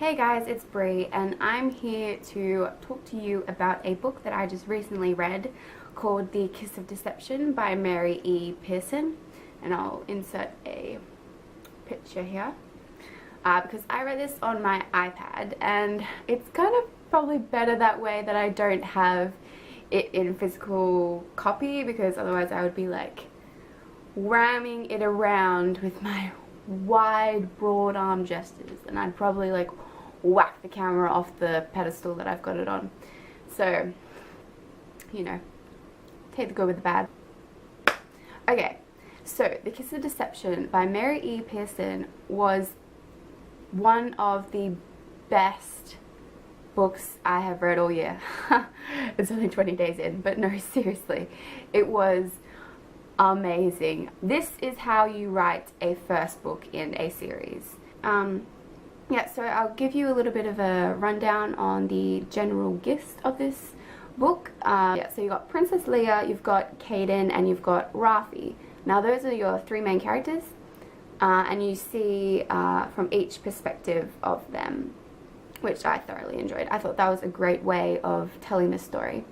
Hey guys, it's Bree and I'm here to talk to you about a book that I just recently read called The Kiss of Deception by Mary E. Pearson, and I'll insert a picture here because I read this on my iPad and it's kind of probably better that way that I don't have it in physical copy, because otherwise I would be like ramming it around with my wide broad arm gestures and I'd probably like whack the camera off the pedestal that I've got it on. So, you know, take the good with the bad. Okay, so The Kiss of Deception by Mary E. Pearson was one of the best books I have read all year. It's only 20 days in, but no, seriously, it was amazing. This is how you write a first book in a series. Yeah, so I'll give you a little bit of a rundown on the general gist of this book. Yeah, so you've got Princess Leia, you've got Caden, and you've got Rafi. Now those are your three main characters, and you see from each perspective of them, which I thoroughly enjoyed. I thought that was a great way of telling the story.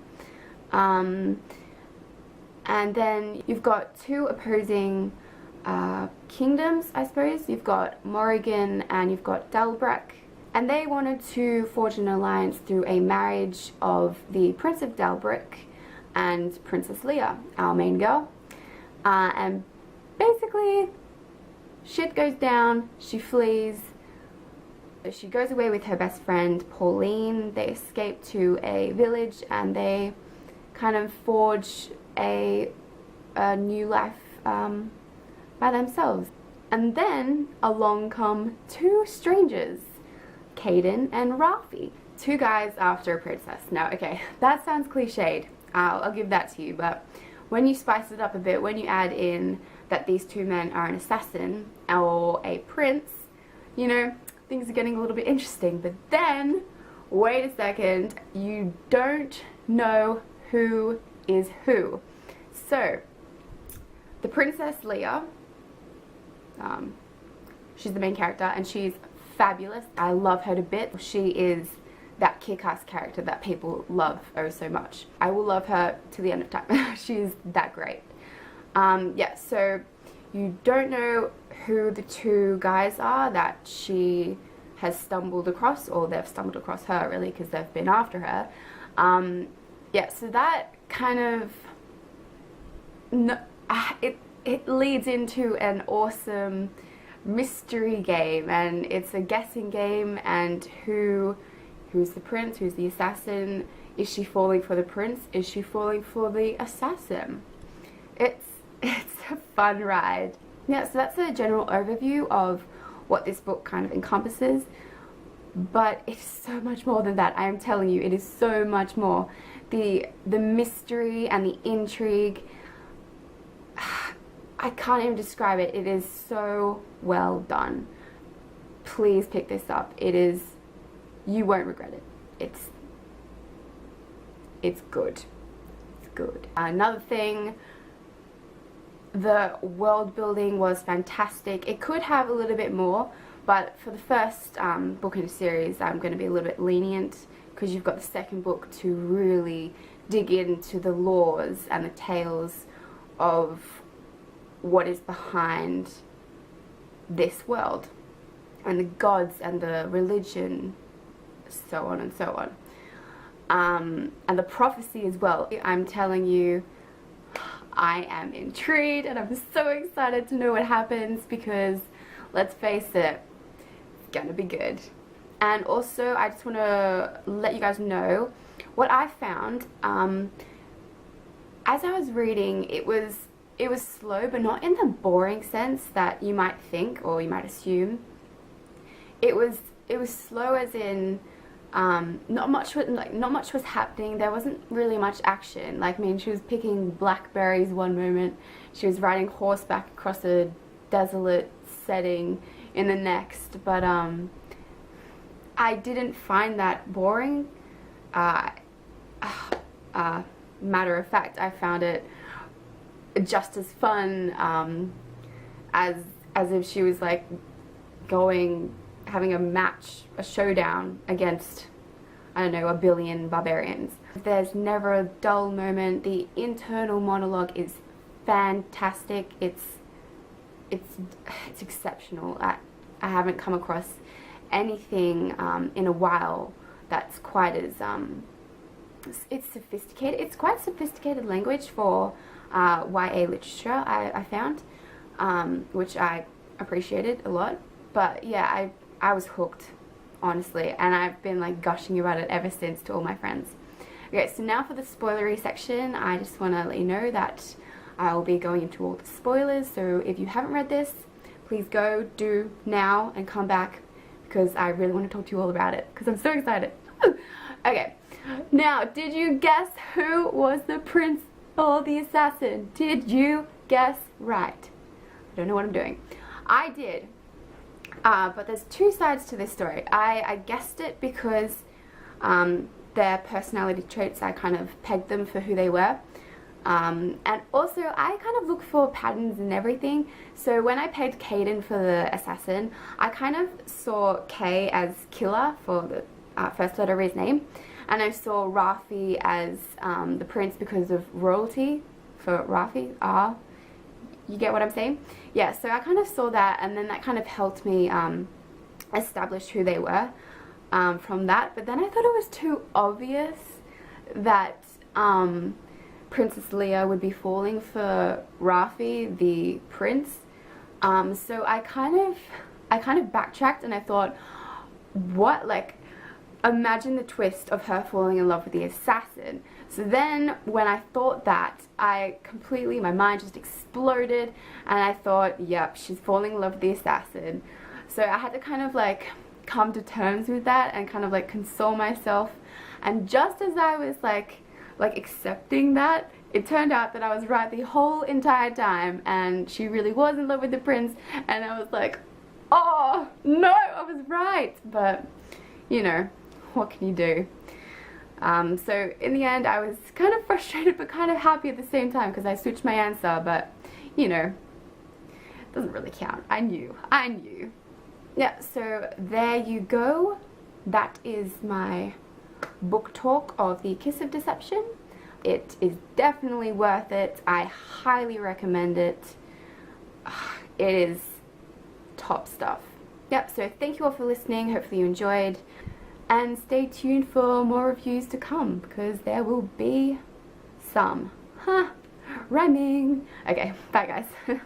And then you've got two opposing kingdoms, I suppose. You've got Morrigan and you've got Delbreck, and they wanted to forge an alliance through a marriage of the Prince of Delbreck and Princess Leia, our main girl. And basically, shit goes down, she flees. She goes away with her best friend Pauline. They escape to a village and they kind of forge a new life by themselves. And then along come two strangers, Caden and Rafi. Two guys after a princess. Now, okay, that sounds cliched. I'll give that to you, but when you spice it up a bit, when you add in that these two men are an assassin or a prince, you know, things are getting a little bit interesting. But then, wait a second, you don't know who is who. So, the Princess Leia, she's the main character and she's fabulous. I love her to bits. She is that kick-ass character that people love oh so much. I will love her to the end of time. She's that great. Yeah, so you don't know who the two guys are that she has stumbled across, or they've stumbled across her really because they've been after her. Yeah, so that kind of it leads into an awesome mystery game, and it's a guessing game, and who's the prince, who's the assassin? Is she falling for the prince? Is she falling for the assassin? It's a fun ride. Yeah, so that's a general overview of what this book kind of encompasses, but it's so much more than that. I am telling you, it is so much more. The mystery and the intrigue, I can't even describe it. It is so well done. Please pick this up. It is, you won't regret it. It's good. It's good. Another thing, the world building was fantastic. It could have a little bit more, but for the first book in a series, I'm going to be a little bit lenient because you've got the second book to really dig into the laws and the tales of what is behind this world and the gods and the religion, so on and so on, and the prophecy as well. I'm telling you, I am intrigued and I'm so excited to know what happens, because let's face it, it's gonna be good. And also I just want to let you guys know what I found as I was reading. It was slow, but not in the boring sense that you might think or you might assume. It was slow as in not much was happening. There wasn't really much action. Like, I mean, she was picking blackberries one moment, she was riding horseback across a desolate setting in the next, but I didn't find that boring. Matter of fact, I found it just as fun as if she was like going having a match, a showdown against, I don't know, a billion barbarians. There's never a dull moment. The internal monologue is fantastic. It's exceptional. I haven't come across anything in a while that's quite as it's sophisticated. It's quite sophisticated language for YA literature, I found, which I appreciated a lot. But yeah, I was hooked, honestly, and I've been like gushing about it ever since to all my friends. Okay, so now for the spoilery section, I just want to let you know that I'll be going into all the spoilers, so if you haven't read this, please go do now and come back, because I really want to talk to you all about it, because I'm so excited. Okay, now, did you guess who was the prince or the assassin? Did you guess right? I don't know what I'm doing. I did, but there's two sides to this story. I guessed it because their personality traits, I kind of pegged them for who they were. And also I kind of look for patterns in everything. So when I pegged Caden for the assassin, I kind of saw K as killer for the first letter of his name, and I saw Rafi as the prince because of royalty for Rafi. You get what I'm saying? Yeah, so I kind of saw that, and then that kind of helped me establish who they were from that. But then I thought it was too obvious that Princess Leia would be falling for Rafi, the prince. So I kind of backtracked, and I thought, what, like, imagine the twist of her falling in love with the assassin. So then when I thought that, my mind just exploded, and I thought, yep, she's falling in love with the assassin. So I had to kind of like come to terms with that and kind of like console myself. And just as I was like accepting that, it turned out that I was right the whole entire time, and she really was in love with the prince, and I was like, oh no, I was right. But you know, what can you do? So in the end, I was kind of frustrated but kind of happy at the same time, because I switched my answer, but you know, it doesn't really count. I knew. Yeah, so there you go. That is my book talk of The Kiss of Deception. It is definitely worth it. I highly recommend it. It is top stuff. Yep, so thank you all for listening. Hopefully you enjoyed. And stay tuned for more reviews to come, because there will be some. Rhyming. Okay, bye guys.